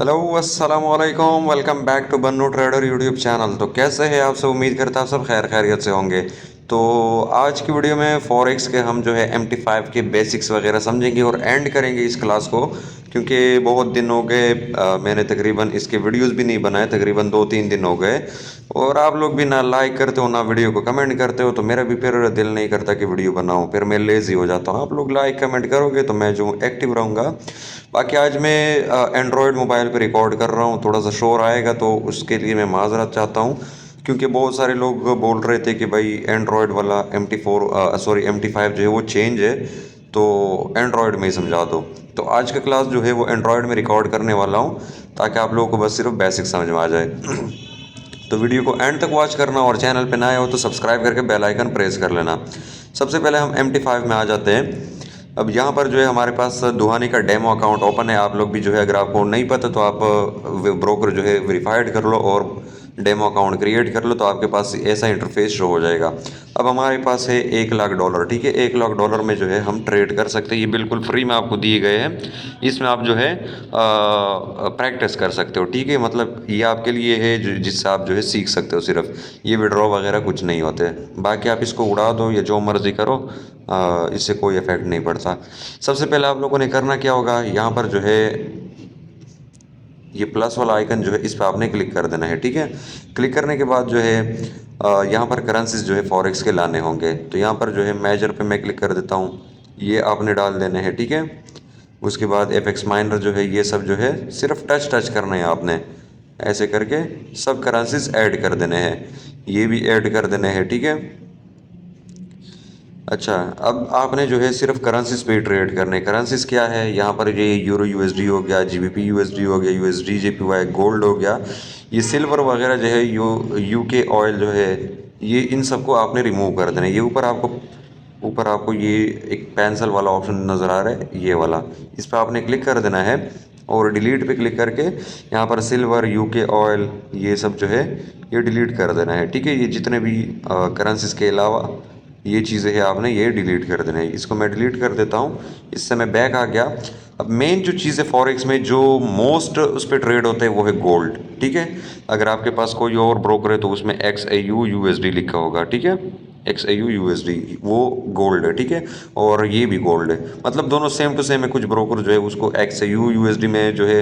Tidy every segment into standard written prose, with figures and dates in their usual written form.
Hello अस्सलाम वालेकुम, welcome back to Bannu trader YouTube channel. तो कैसे हैं आप सब? उम्मीद करता आप सब खैर खैरियत से होंगे। तो आज की वीडियो में फॉरेक्स के हम जो है MT5 के बेसिक्स वगैरह समझेंगे और एंड करेंगे इस क्लास को, क्योंकि बहुत दिन हो गए। मैंने तकरीबन इसके वीडियोस भी नहीं बनाए, तकरीबन 2-3 दिन हो गए। और आप लोग भी ना लाइक करते हो ना वीडियो को कमेंट करते हो, तो मेरा भी फिर दिल नहीं करता कि वीडियो बनाऊं, फिर मैं लेज़ी हो जाता हूं। आप लोग लाइक कमेंट करोगे तो मैं जो एक्टिव रहूँगा। बाकी आज मैं एंड्रॉयड मोबाइल पे रिकॉर्ड कर रहा हूँ, थोड़ा सा शोर आएगा तो उसके लिए मैं माजरत चाहता हूँ, क्योंकि बहुत सारे लोग बोल रहे थे कि भाई एंड्रॉयड वाला MT5 जो है वो चेंज है, तो एंड्रॉयड में ही समझा दो। तो आज का क्लास जो है वो एंड्रॉयड में रिकॉर्ड करने वाला हूँ, ताकि आप लोगों को बस सिर्फ बेसिक समझ में आ जाए। तो वीडियो को एंड तक वॉच करना, और चैनल पे नए हो तो सब्सक्राइब करके बेल आइकन प्रेस कर लेना। सबसे पहले हम MT5 में आ जाते हैं। अब यहाँ पर जो है हमारे पास दुहानी का डेमो अकाउंट ओपन है। आप लोग भी जो है, अगर आपको नहीं पता तो आप ब्रोकर जो है वेरीफाइड कर लो और डेमो अकाउंट क्रिएट कर लो, तो आपके पास ऐसा इंटरफेस शो हो जाएगा। अब हमारे पास है $1,00,000, ठीक है। $1,00,000 में जो है हम ट्रेड कर सकते हैं। ये बिल्कुल फ्री में आपको दिए गए हैं। इसमें आप जो है प्रैक्टिस कर सकते हो, ठीक है। मतलब ये आपके लिए है जिससे आप जो है सीख सकते हो। सिर्फ ये विड्रॉ वगैरह कुछ नहीं होते। बाकी आप इसको उड़ा दो या जो मर्ज़ी करो, इससे कोई इफेक्ट नहीं पड़ता। सबसे पहले आप लोगों ने करना क्या होगा, यहाँ पर जो है ये प्लस वाला आइकन जो है इस पर आपने क्लिक कर देना है, ठीक है। क्लिक करने के बाद जो है यहाँ पर करेंसीज जो है फॉरेक्स के लाने होंगे। तो यहाँ पर जो है मेजर पे मैं क्लिक कर देता हूँ, ये आपने डाल देने हैं, ठीक है। उसके बाद FX माइनर जो है, ये सब जो है सिर्फ टच करना है आपने। ऐसे करके सब करेंसीज ऐड कर देने हैं, ये भी ऐड कर देने हैं, ठीक है। अच्छा, अब आपने जो है सिर्फ करेंसीज पे ट्रेड करने। करेंसीज क्या है, यहाँ पर ये यूरो USD हो गया, GBP USD हो गया, USD JPY गोल्ड हो गया, ये सिल्वर वगैरह जो है, UK ऑयल जो है, ये इन सबको आपने रिमूव कर देना है। ये ऊपर आपको ये एक पेंसिल वाला ऑप्शन नज़र आ रहा है, ये वाला, इस पर आपने क्लिक कर देना है। और डिलीट पे क्लिक करके यहाँ पर सिल्वर, UK ऑयल, ये सब जो है ये डिलीट कर देना है, ठीक है। ये जितने भी करेंसीज के अलावा ये चीज़ें हैं, आपने ये डिलीट कर देना है। इसको मैं डिलीट कर देता हूँ, इससे मैं बैक आ गया। अब मेन जो चीज़ है फॉरेक्स में, जो मोस्ट उस पर ट्रेड होते हैं वो है गोल्ड, ठीक है। अगर आपके पास कोई और ब्रोकर है तो उसमें XAU USD लिखा होगा, ठीक है। XAU USD वो गोल्ड है, ठीक है। और ये भी गोल्ड है, मतलब दोनों सेम टू सेम है। कुछ ब्रोकर जो है उसको XAU USD में जो है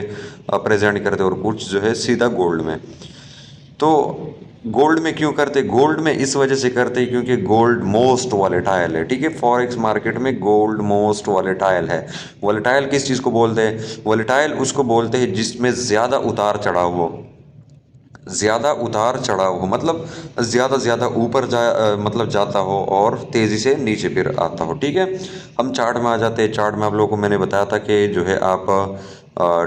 प्रेजेंट करते हैं, और कुछ जो है सीधा गोल्ड में। तो गोल्ड में क्यों करते? गोल्ड में इस वजह से करते हैं क्योंकि गोल्ड मोस्ट वॉलेटाइल है, ठीक है। फॉरेक्स मार्केट में गोल्ड मोस्ट वॉलेटाइल है। वॉलेटाइल किस चीज़ को बोलते हैं? वॉलेटाइल उसको बोलते हैं जिसमें ज़्यादा उतार चढ़ाव हो। ज़्यादा उतार चढ़ाव हो मतलब ज़्यादा ऊपर मतलब जाता हो और तेज़ी से नीचे फिर आता हो, ठीक है। हम चार्ट में आ जाते हैं। चार्ट में आप लोगों को मैंने बताया था कि जो है आप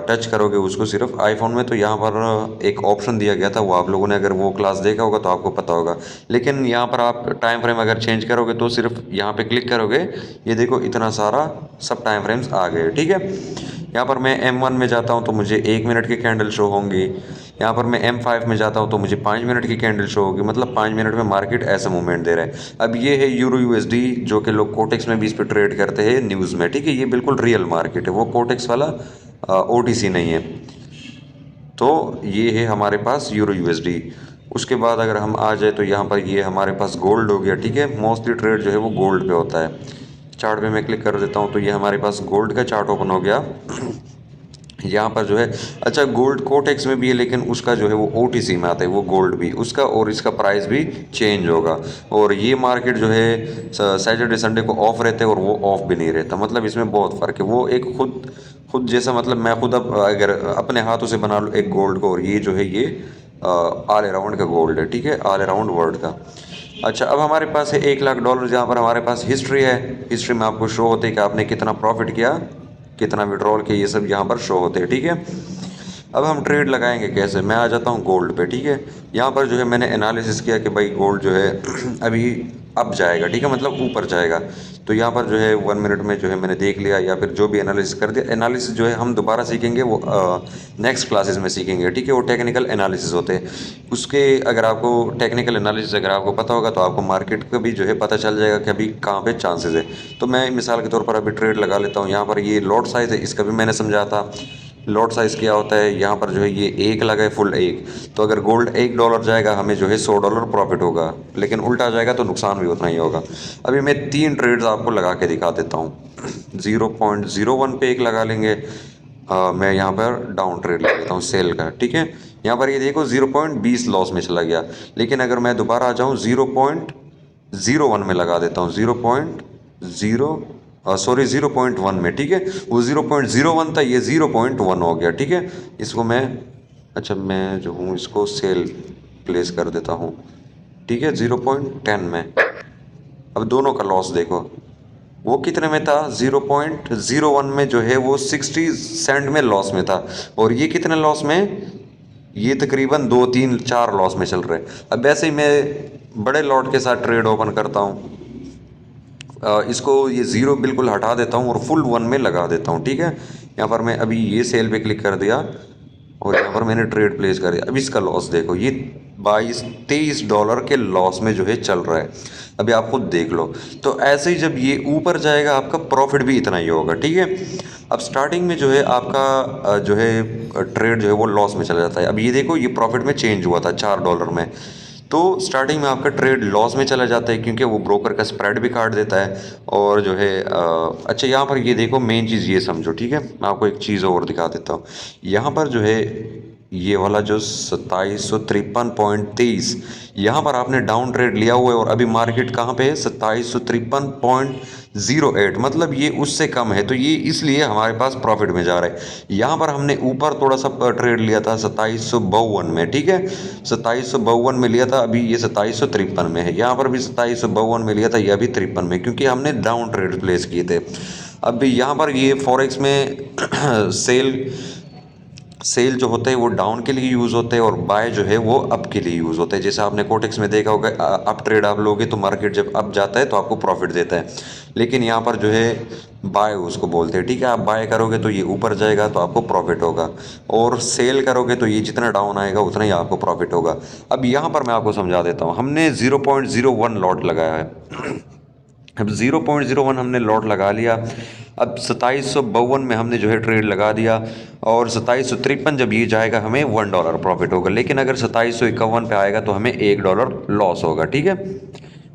टच करोगे उसको सिर्फ आईफोन में, तो यहाँ पर एक ऑप्शन दिया गया था, वो आप लोगों ने अगर वो क्लास देखा होगा तो आपको पता होगा। लेकिन यहाँ पर आप टाइम फ्रेम अगर चेंज करोगे तो सिर्फ यहाँ पे क्लिक करोगे, ये देखो इतना सारा सब टाइम फ्रेम्स आ गए, ठीक है। यहाँ पर मैं M1 में जाता हूँ तो मुझे 1 मिनट की कैंडल शो होंगी। यहाँ पर मैं M5 में जाता हूँ तो मुझे 5 मिनट की कैंडल शो होगी, मतलब 5 मिनट में मार्केट ऐसा मूवमेंट दे रहा है। अब ये है यूरो USD, जो कि लोग कोटेक्स में भी इस पर ट्रेड करते हैं न्यूज़ में, ठीक है। ये बिल्कुल रियल मार्केट है, वो कोटेक्स वाला OTC नहीं है। तो ये है हमारे पास यूरो USD। उसके बाद अगर हम आ जाए तो यहाँ पर ये हमारे पास गोल्ड हो गया, ठीक है। मोस्टली ट्रेड जो है वो गोल्ड पे होता है। चार्ट पे मैं क्लिक कर देता हूँ तो ये हमारे पास गोल्ड का चार्ट ओपन हो गया। यहाँ पर जो है, अच्छा गोल्ड कोटेक्स में भी है, लेकिन उसका जो है वो OTC में आता है, वो गोल्ड भी उसका और इसका प्राइस भी चेंज होगा। और ये मार्केट जो है सैटरडे संडे को ऑफ रहते हैं और वो ऑफ भी नहीं रहता, मतलब इसमें बहुत फ़र्क है। वो एक खुद खुद जैसा, मतलब मैं खुद अब अगर अपने हाथों से बना लूँ एक गोल्ड को, और ये जो है ये ऑल अराउंड का गोल्ड है, ठीक है, ऑल अराउंड वर्ल्ड का। अच्छा, अब हमारे पास है $1,00,000, जहाँ पर हमारे पास हिस्ट्री है। हिस्ट्री में आपको शो होते है कि आपने कितना प्रॉफिट किया, कितना विड्रॉल किया, ये सब यहाँ पर शो होते हैं, ठीक है। अब हम ट्रेड लगाएंगे कैसे? मैं आ जाता हूँ गोल्ड पे, ठीक है। यहाँ पर जो है मैंने एनालिसिस किया कि भाई गोल्ड जो है अभी अप जाएगा, ठीक है, मतलब ऊपर जाएगा। तो यहाँ पर जो है 1 मिनट में जो है मैंने देख लिया, या फिर जो भी एनालिसिस कर दिया। एनालिसिस जो है हम दोबारा सीखेंगे, वो नेक्स्ट क्लासेस में सीखेंगे, ठीक है। वो टेक्निकल एनालिसिस होते हैं। उसके अगर आपको टेक्निकल एनालिसिस अगर आपको पता होगा तो आपको मार्केट का भी जो है पता चल जाएगा कि अभी कहाँ पे चांसेस है। तो मैं मिसाल के तौर पर अभी ट्रेड लगा लेता हूँ। यहाँ पर ये लॉट साइज़ है, इसका भी मैंने समझा था। लॉट साइज़ क्या होता है, यहाँ पर जो है ये एक लगा है, फुल एक। तो अगर गोल्ड $1 जाएगा हमें जो है $100 प्रॉफिट होगा, लेकिन उल्टा जाएगा तो नुकसान भी उतना ही होगा। अभी मैं 3 ट्रेड्स आपको लगा के दिखा देता हूँ। 0.01 पे एक लगा लेंगे। मैं यहाँ पर डाउन ट्रेड ले लेता हूँ सेल का, ठीक है। यहाँ पर ये देखो 0.20 लॉस में चला गया, लेकिन अगर मैं दोबारा आ जाऊँ 0.01 में लगा देता हूँ, 0.1 में, ठीक है। वो 0.01 था, ये 0.1 हो गया, ठीक है। इसको मैं, अच्छा मैं जो हूँ इसको सेल प्लेस कर देता हूँ, ठीक है, 0.10 में। अब दोनों का लॉस देखो, वो कितने में था, 0.01 में जो है वो 60 सेंट में लॉस में था, और ये कितने लॉस में, ये तकरीबन 2 3 4 लॉस में चल रहे हैं। अब वैसे ही मैं बड़े लॉट के साथ ट्रेड ओपन करता हूँ। इसको ये ज़ीरो बिल्कुल हटा देता हूँ और फुल 1 में लगा देता हूँ, ठीक है। यहाँ पर मैं अभी ये सेल पे क्लिक कर दिया और यहाँ पर मैंने ट्रेड प्लेस कर दिया। अब इसका लॉस देखो, ये 22-23 डॉलर के लॉस में जो है चल रहा है। अभी आप खुद देख लो। तो ऐसे ही जब ये ऊपर जाएगा आपका प्रॉफिट भी इतना ही होगा, ठीक है। अब स्टार्टिंग में जो है आपका जो है ट्रेड जो है वो लॉस में चला जाता है। अब ये देखो ये प्रॉफिट में चेंज हुआ था $4 में। तो स्टार्टिंग में आपका ट्रेड लॉस में चला जाता है क्योंकि वो ब्रोकर का स्प्रेड भी काट देता है। और जो है अच्छा यहाँ पर ये देखो, मेन चीज़ ये समझो, ठीक है। मैं आपको एक चीज़ और दिखा देता हूँ। यहाँ पर जो है ये वाला जो 2753.23, यहाँ पर आपने डाउन ट्रेड लिया हुआ है और अभी मार्केट कहाँ पे है, 2753.08, मतलब ये उससे कम है, तो ये इसलिए हमारे पास प्रॉफिट में जा रहा है। यहाँ पर हमने ऊपर थोड़ा सा ट्रेड लिया था 2752 में, ठीक है, 2752 में लिया था, अभी ये 2753 में है। यहाँ पर भी 2752 में लिया था, ये अभी 53 में, क्योंकि हमने डाउन ट्रेड प्लेस किए थे। अब यहाँ पर ये फॉरेक्स में सेल सेल जो होते हैं वो डाउन के लिए यूज़ होते हैं और बाय जो है वो अप के लिए यूज़ होते हैं। जैसे आपने कोटेक्स में देखा होगा, अप ट्रेड आप लोगे तो मार्केट जब अप जाता है तो आपको प्रॉफिट देता है, लेकिन यहाँ पर जो है बाय उसको बोलते हैं, ठीक है। आप बाय करोगे तो ये ऊपर जाएगा तो आपको प्रॉफिट होगा, और सेल करोगे तो ये जितना डाउन आएगा उतना ही आपको प्रॉफिट होगा। अब यहाँ पर मैं आपको समझा देता हूँ। हमने 0.01 लॉट लगाया है। अब 0.01 हमने लॉट लगा लिया। अब 2752 में हमने जो है ट्रेड लगा दिया, और 2753 जब ये जाएगा हमें $1 प्रॉफिट होगा, लेकिन अगर 2751 पे आएगा तो हमें $1 लॉस होगा, ठीक है।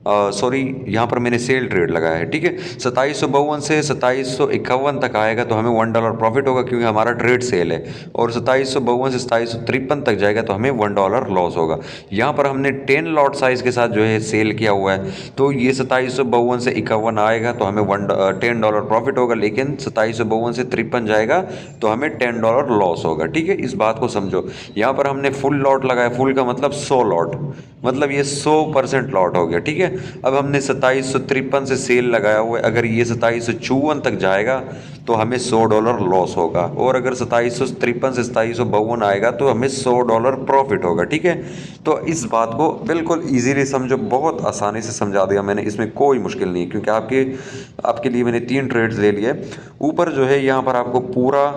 सॉरी, यहाँ पर मैंने सेल ट्रेड लगाया है, ठीक है। 2752 से 2751 तक आएगा तो हमें $1 प्रॉफिट होगा क्योंकि हमारा ट्रेड सेल है, और 2752 से 2753 तक जाएगा तो हमें $1 लॉस होगा। यहाँ पर हमने 10 लॉट साइज़ के साथ जो है सेल किया हुआ है, तो ये 2752 से 51 आएगा तो हमें $10 प्रॉफिट होगा, लेकिन 2752 से 53 जाएगा तो हमें $10 लॉस होगा, ठीक है। इस बात को समझो। यहाँ पर हमने फुल लॉट लगाया, फुल का मतलब 100 लॉट, मतलब ये 100% लॉट हो गया, ठीक है। अब हमने 2753 से सेल लगाया हुआ है, अगर ये 2754 तक जाएगा तो हमें $100 लॉस होगा, और अगर 2753 से 2752 आएगा तो हमें $100 प्रॉफिट होगा, ठीक है। तो इस बात को बिल्कुल इजीली समझो, बहुत आसानी से समझा दिया मैंने, इसमें कोई मुश्किल नहीं, क्योंकि आपके लिए मैंने 3 ट्रेड्स ले लिए। ऊपर जो है यहाँ पर आपको पूरा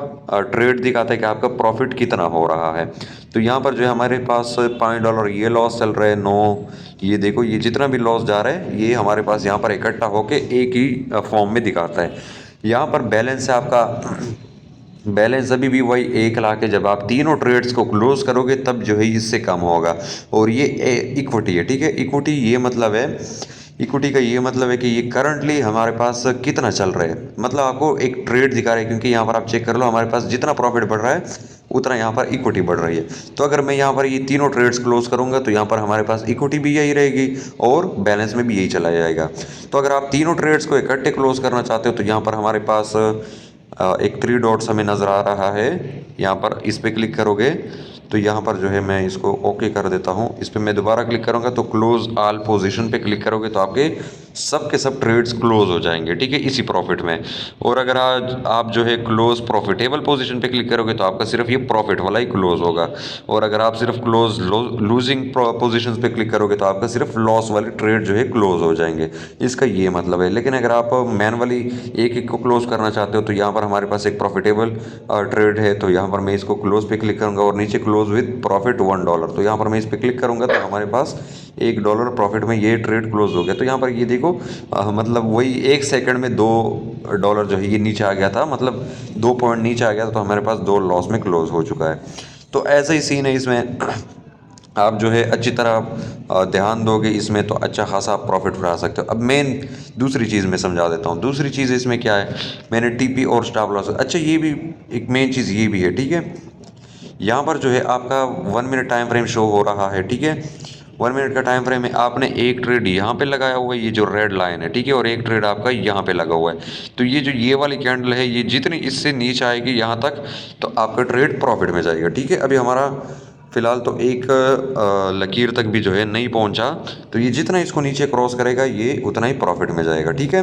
ट्रेड दिखाता है कि आपका प्रॉफिट कितना हो रहा है। तो यहाँ पर जो है हमारे पास $5 ये लॉस चल रहा है, 9, ये देखो ये जितना भी लॉस जा रहा है ये हमारे पास यहाँ पर इकट्ठा होके एक ही फॉर्म में दिखाता है। यहाँ पर बैलेंस है आपका, बैलेंस अभी भी वही 1 लाख है। जब आप तीनों ट्रेड्स को क्लोज करोगे तब जो है इससे कम होगा, और ये इक्विटी है, ठीक है। इक्विटी ये मतलब है, इक्विटी का ये मतलब है कि ये करंटली हमारे पास कितना चल रहा है, मतलब आपको एक ट्रेड दिखा रहा है, क्योंकि यहाँ पर आप चेक कर लो हमारे पास जितना प्रॉफिट बढ़ रहा है उतना यहाँ पर इक्विटी बढ़ रही है। तो अगर मैं यहाँ पर ये तीनों ट्रेड्स क्लोज करूँगा तो यहाँ पर हमारे पास इक्विटी भी यही रहेगी और बैलेंस में भी यही चला जाएगा। तो अगर आप तीनों ट्रेड्स को इकट्ठे क्लोज करना चाहते हो तो यहाँ पर हमारे पास एक 3 डॉट्स हमें नज़र आ रहा है, यहाँ पर इस पर क्लिक करोगे तो यहाँ पर जो है मैं इसको ओके कर देता हूँ। इस पर मैं दोबारा क्लिक करूँगा तो क्लोज ऑल पोजीशन पे क्लिक करोगे तो आपके सब के सब ट्रेड्स क्लोज हो जाएंगे, ठीक है, इसी प्रॉफिट में। और अगर आज आप जो है क्लोज प्रॉफिटेबल पोजीशन पे क्लिक करोगे तो आपका सिर्फ ये प्रॉफिट वाला ही क्लोज होगा, और अगर आप सिर्फ क्लोज लूजिंग पोजीशंस पे क्लिक करोगे तो आपका सिर्फ लॉस वाले ट्रेड जो है क्लोज हो जाएंगे। इसका ये मतलब है। लेकिन अगर आप मैनुअली एक एक को क्लोज करना चाहते हो तो यहाँ पर हमारे पास एक प्रॉफिटेबल ट्रेड है, तो यहाँ पर मैं इसको क्लोज पे क्लिक करूँगा और नीचे क्लोज विद प्रॉफिट $1, तो यहाँ पर मैं इस पर क्लिक करूँगा तो हमारे पास $1 प्रॉफिट में ये ट्रेड क्लोज हो गया। तो यहाँ पर ये देखो मतलब वही 1 सेकंड में $2 जो है ये नीचे आ गया था, मतलब 2 पॉइंट नीचे आ गया था, तो हमारे पास 2 लॉस में क्लोज हो चुका है। तो ऐसा ही सीन है इसमें। आप जो है अच्छी तरह ध्यान दोगे इसमें तो अच्छा खासा आप प्रॉफिट उठा सकते हो। अब मेन दूसरी चीज़ मैं समझा देता हूँ। दूसरी चीज़ इसमें क्या है, मैंने टीपी और स्टॉप लॉस, अच्छा ये भी एक मेन चीज़ ये भी है, ठीक है। यहाँ पर जो है आपका 1 मिनट टाइम फ्रेम शो हो रहा है, ठीक है। 1 मिनट का टाइम फ्रेम है, आपने एक ट्रेड यहाँ पे लगाया हुआ है, ये जो रेड लाइन है, ठीक है, और एक ट्रेड आपका यहाँ पे लगा हुआ है। तो ये जो ये वाली कैंडल है, ये जितनी इससे नीचे आएगी यहाँ तक, तो आपका ट्रेड प्रॉफिट में जाएगा, ठीक है। अभी हमारा फिलहाल तो एक लकीर तक भी जो है नहीं पहुंचा, तो ये जितना इसको नीचे क्रॉस करेगा ये उतना ही प्रॉफिट में जाएगा, ठीक है।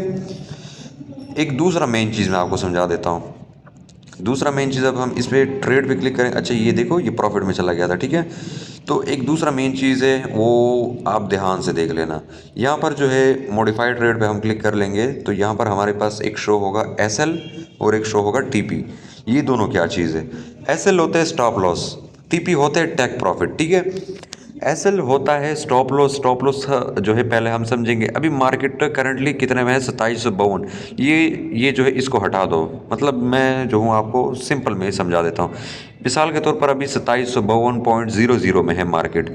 एक दूसरा मेन चीज़ मैं आपको समझा देता हूँ। दूसरा मेन चीज़, अब हम इस पर ट्रेड पे क्लिक करें, अच्छा ये देखो ये प्रॉफिट में चला गया था, ठीक है। तो एक दूसरा मेन चीज़ है वो आप ध्यान से देख लेना। यहाँ पर जो है मॉडिफाइड ट्रेड पे हम क्लिक कर लेंगे तो यहाँ पर हमारे पास एक शो होगा एसएल और एक शो होगा टीपी। ये दोनों क्या चीज़ है, एसएल होता है स्टॉप लॉस, टीपी होता है टेक प्रॉफिट, ठीक है। एसएल होता है स्टॉप लॉस। स्टॉप लॉस जो है पहले हम समझेंगे। अभी मार्केट करंटली कितने में है, 2752। ये जो है इसको हटा दो, मतलब मैं जो हूँ आपको सिंपल में समझा देता हूँ। मिसाल के तौर पर अभी 2752.00 में है मार्केट,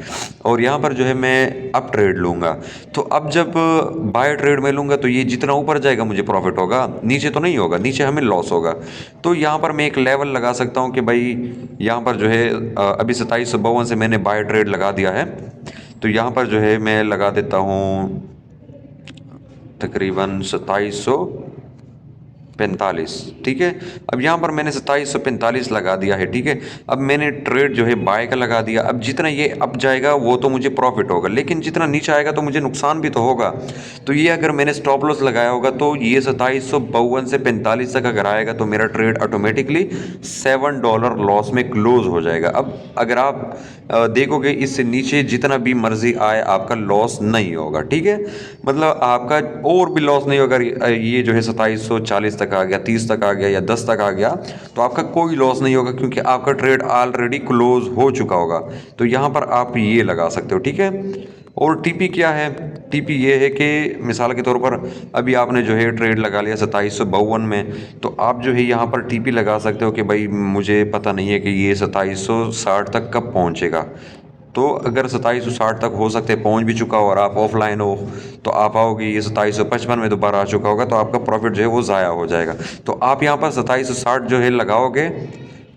और यहाँ पर जो है मैं अप ट्रेड लूँगा। तो अब जब बाय ट्रेड में लूँगा तो ये जितना ऊपर जाएगा मुझे प्रॉफिट होगा, नीचे तो नहीं होगा, नीचे हमें लॉस होगा। तो यहाँ पर मैं एक लेवल लगा सकता हूँ कि भाई यहाँ पर जो है अभी 2752 से मैंने बाय ट्रेड लगा दिया है, तो यहाँ पर जो है मैं लगा देता हूँ तकरीबन 2745, ठीक है। अब यहाँ पर मैंने 2745 लगा दिया है, ठीक है। अब मैंने ट्रेड जो है बाय का लगा दिया। अब जितना ये अप जाएगा वो तो मुझे प्रॉफिट होगा, लेकिन जितना नीचे आएगा तो मुझे नुकसान भी तो होगा। तो ये अगर मैंने स्टॉप लॉस लगाया होगा तो ये 2752 से 45 तक अगर आएगा तो मेरा ट्रेड ऑटोमेटिकली $7 लॉस में क्लोज हो जाएगा। अब अगर आप देखोगे इससे नीचे जितना भी मर्जी आए आपका लॉस नहीं होगा, ठीक है। मतलब आपका और भी लॉस नहीं होगा। ये जो है 2740 तक आ गया, 30 तक आ गया या 10 तक आ गया, तो आपका कोई लॉस नहीं होगा क्योंकि आपका ट्रेड ऑलरेडी क्लोज हो चुका होगा। तो यहाँ पर आप ये लगा सकते हो, ठीक है। और टीपी क्या है, टीपी ये है कि मिसाल के तौर पर अभी आपने जो है ट्रेड लगा लिया 2752 में, तो आप जो है यहाँ पर टीपी लगा सकते हो कि भाई मुझे पता नहीं है कि ये 2760 तक कब पहुँचेगा। तो अगर 2760 तक हो सकते पहुंच भी चुका हो और आप ऑफलाइन हो, तो आप आओगे ये 2755 में दोबारा आ चुका होगा, तो आपका प्रॉफिट जो है वो ज़ाया हो जाएगा। तो आप यहाँ पर 2760 जो है लगाओगे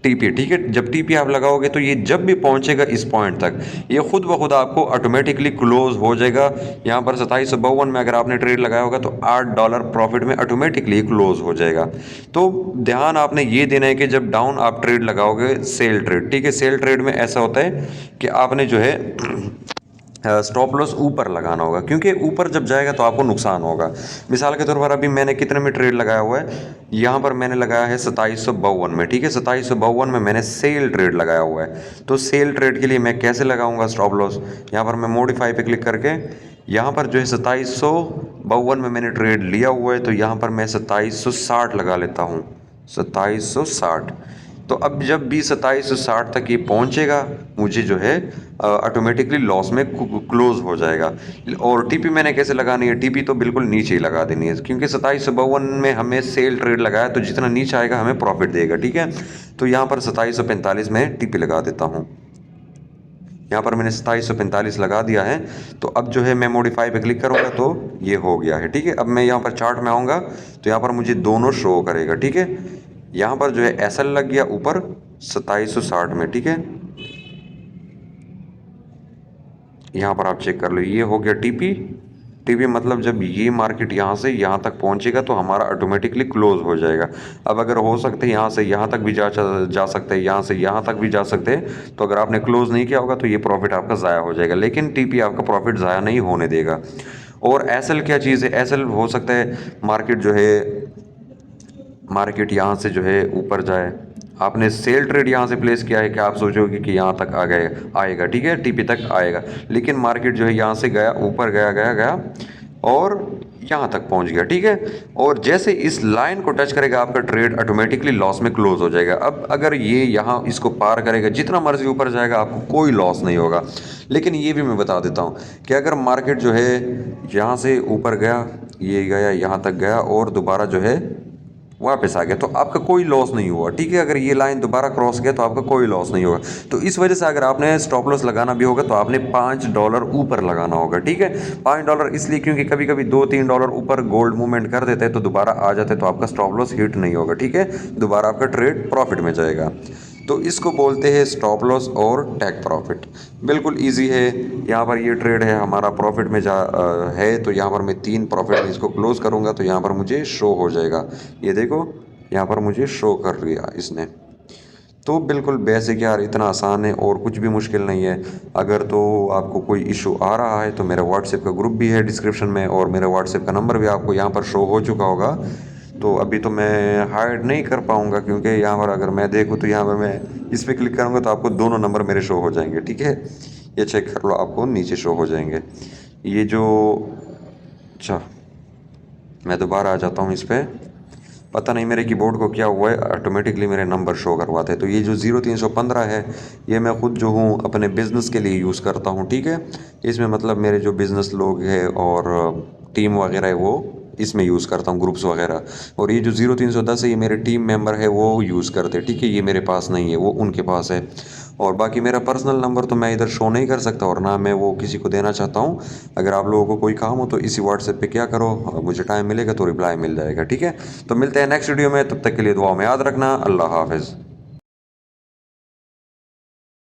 टीपी, ठीक है। जब टीपी आप लगाओगे तो ये जब भी पहुंचेगा इस पॉइंट तक, ये खुद ब खुद आपको ऑटोमेटिकली क्लोज हो जाएगा। यहाँ पर 2752 में अगर आपने ट्रेड लगाया होगा तो $8 प्रॉफिट में ऑटोमेटिकली क्लोज हो जाएगा। तो ध्यान आपने ये देना है कि जब डाउन आप ट्रेड लगाओगे, सेल ट्रेड, ठीक है, सेल ट्रेड में ऐसा होता है कि आपने जो है स्टॉप लॉस ऊपर लगाना होगा, क्योंकि ऊपर जब जाएगा तो आपको नुकसान होगा। मिसाल के तौर पर अभी मैंने कितने में ट्रेड लगाया हुआ है, यहाँ पर मैंने लगाया है 2752 में, ठीक है। 2752 में मैंने सेल ट्रेड लगाया हुआ है। तो सेल ट्रेड के लिए मैं कैसे लगाऊंगा स्टॉप लॉस, यहाँ पर मैं मॉडिफाई पे क्लिक करके यहाँ पर जो है 2752 में मैंने ट्रेड लिया हुआ है, तो यहाँ पर मैं 2760 लगा लेता हूँ, 2760। तो अब जब भी 2760 तक ये पहुंचेगा मुझे जो है ऑटोमेटिकली लॉस में क्लोज हो जाएगा। और टीपी मैंने कैसे लगानी है, टीपी तो बिल्कुल नीचे ही लगा देनी है, क्योंकि 2752 में हमें सेल ट्रेड लगाया, तो जितना नीचे आएगा हमें प्रॉफिट देगा, ठीक है। तो यहाँ पर 2745 में टीपी लगा देता हूँ। यहाँ पर मैंने 2745 लगा दिया है। तो अब जो है मैं मॉडिफाई पे क्लिक करूँगा तो ये हो गया है, ठीक है। अब मैं यहाँ पर चार्ट में आऊँगा तो यहाँ पर मुझे दोनों शो करेगा, ठीक है। यहाँ पर जो है एसएल लग गया ऊपर 2760 में, ठीक है। यहाँ पर आप चेक कर लो, ये हो गया टीपी। टीपी मतलब जब ये मार्केट यहाँ से यहाँ तक पहुँचेगा तो हमारा ऑटोमेटिकली क्लोज हो जाएगा। अब अगर हो सकते हैं यहाँ से यहाँ तक भी जा सकते हैं, यहाँ से यहाँ तक भी जा सकते हैं, तो अगर आपने क्लोज नहीं किया होगा तो ये प्रॉफिट आपका ज़ाया हो जाएगा, लेकिन टीपी आपका प्रॉफिट ज़ाया नहीं होने देगा। और एसएल क्या चीज़ है, एसएल हो सकता है मार्केट जो है, मार्केट यहाँ से जो है ऊपर जाए, आपने सेल ट्रेड यहाँ से प्लेस किया है कि आप सोचोगे कि यहाँ तक आ गए आएगा, ठीक है, टीपी तक आएगा, लेकिन मार्केट जो है यहाँ से गया ऊपर, गया गया गया और यहाँ तक पहुँच गया, ठीक है। और जैसे इस लाइन को टच करेगा आपका ट्रेड ऑटोमेटिकली लॉस में क्लोज हो जाएगा। अब अगर ये यहाँ इसको पार करेगा, जितना मर्जी ऊपर जाएगा आपको कोई लॉस नहीं होगा। लेकिन ये भी मैं बता देता हूँ कि अगर मार्केट जो है यहाँ से ऊपर गया, ये गया यहाँ तक गया और दोबारा जो है वापस आ गया, तो आपका कोई लॉस नहीं हुआ, ठीक है। अगर ये लाइन दोबारा क्रॉस किया तो आपका कोई लॉस नहीं होगा। तो इस वजह से अगर आपने स्टॉप लॉस लगाना भी होगा तो आपने $5 ऊपर लगाना होगा, ठीक है। $5 इसलिए क्योंकि कभी कभी $2-3 ऊपर गोल्ड मूवमेंट कर देते हैं तो दोबारा आ जाते हैं, तो आपका स्टॉप लॉस हिट नहीं होगा, ठीक है। दोबारा आपका ट्रेड प्रॉफिट में जाएगा। तो इसको बोलते हैं स्टॉप लॉस और टेक प्रॉफिट। बिल्कुल इजी है। यहाँ पर ये ट्रेड है हमारा प्रॉफिट में है, तो यहाँ पर मैं 3 प्रॉफिट में इसको क्लोज करूँगा तो यहाँ पर मुझे शो हो जाएगा। ये देखो यहाँ पर मुझे शो कर दिया इसने। तो बिल्कुल बेसिक यार, इतना आसान है और कुछ भी मुश्किल नहीं है। अगर तो आपको कोई इशू आ रहा है तो मेरा व्हाट्सएप का ग्रुप भी है डिस्क्रिप्शन में, और मेरा व्हाट्सएप का नंबर भी आपको यहाँ पर शो हो चुका होगा। तो अभी तो मैं हाइड नहीं कर पाऊँगा क्योंकि यहाँ पर अगर मैं देखूँ तो यहाँ पर मैं इस पर क्लिक करूँगा तो आपको दोनों नंबर मेरे शो हो जाएंगे, ठीक है। ये चेक कर लो, आपको नीचे शो हो जाएंगे ये जो। अच्छा, मैं दोबारा आ जाता हूँ इस पर। पता नहीं मेरे कीबोर्ड को क्या हुआ है, ऑटोमेटिकली मेरे नंबर शो करवाते हैं। तो ये जो 0315 है ये मैं ख़ुद जो हूँ अपने बिज़नेस के लिए यूज़ करता हूँ, ठीक है। इसमें मतलब मेरे जो बिज़नेस लोग हैं और टीम वगैरह है वो इसमें यूज़ करता हूँ, ग्रुप्स वगैरह। और ये जो 0310 है ये मेरे टीम मेंबर है वो यूज़ करते हैं, ठीक है। ये मेरे पास नहीं है, वो उनके पास है। और बाकी मेरा पर्सनल नंबर तो मैं इधर शो नहीं कर सकता और ना मैं वो किसी को देना चाहता हूँ। अगर आप लोगों को कोई काम हो तो इसी व्हाट्सएप पे क्या करो, मुझे टाइम मिलेगा तो रिप्लाई मिल जाएगा, ठीक है। तो मिलते हैं नेक्स्ट वीडियो में, तब तक के लिए दुआ में याद रखना। अल्लाह हाफिज़।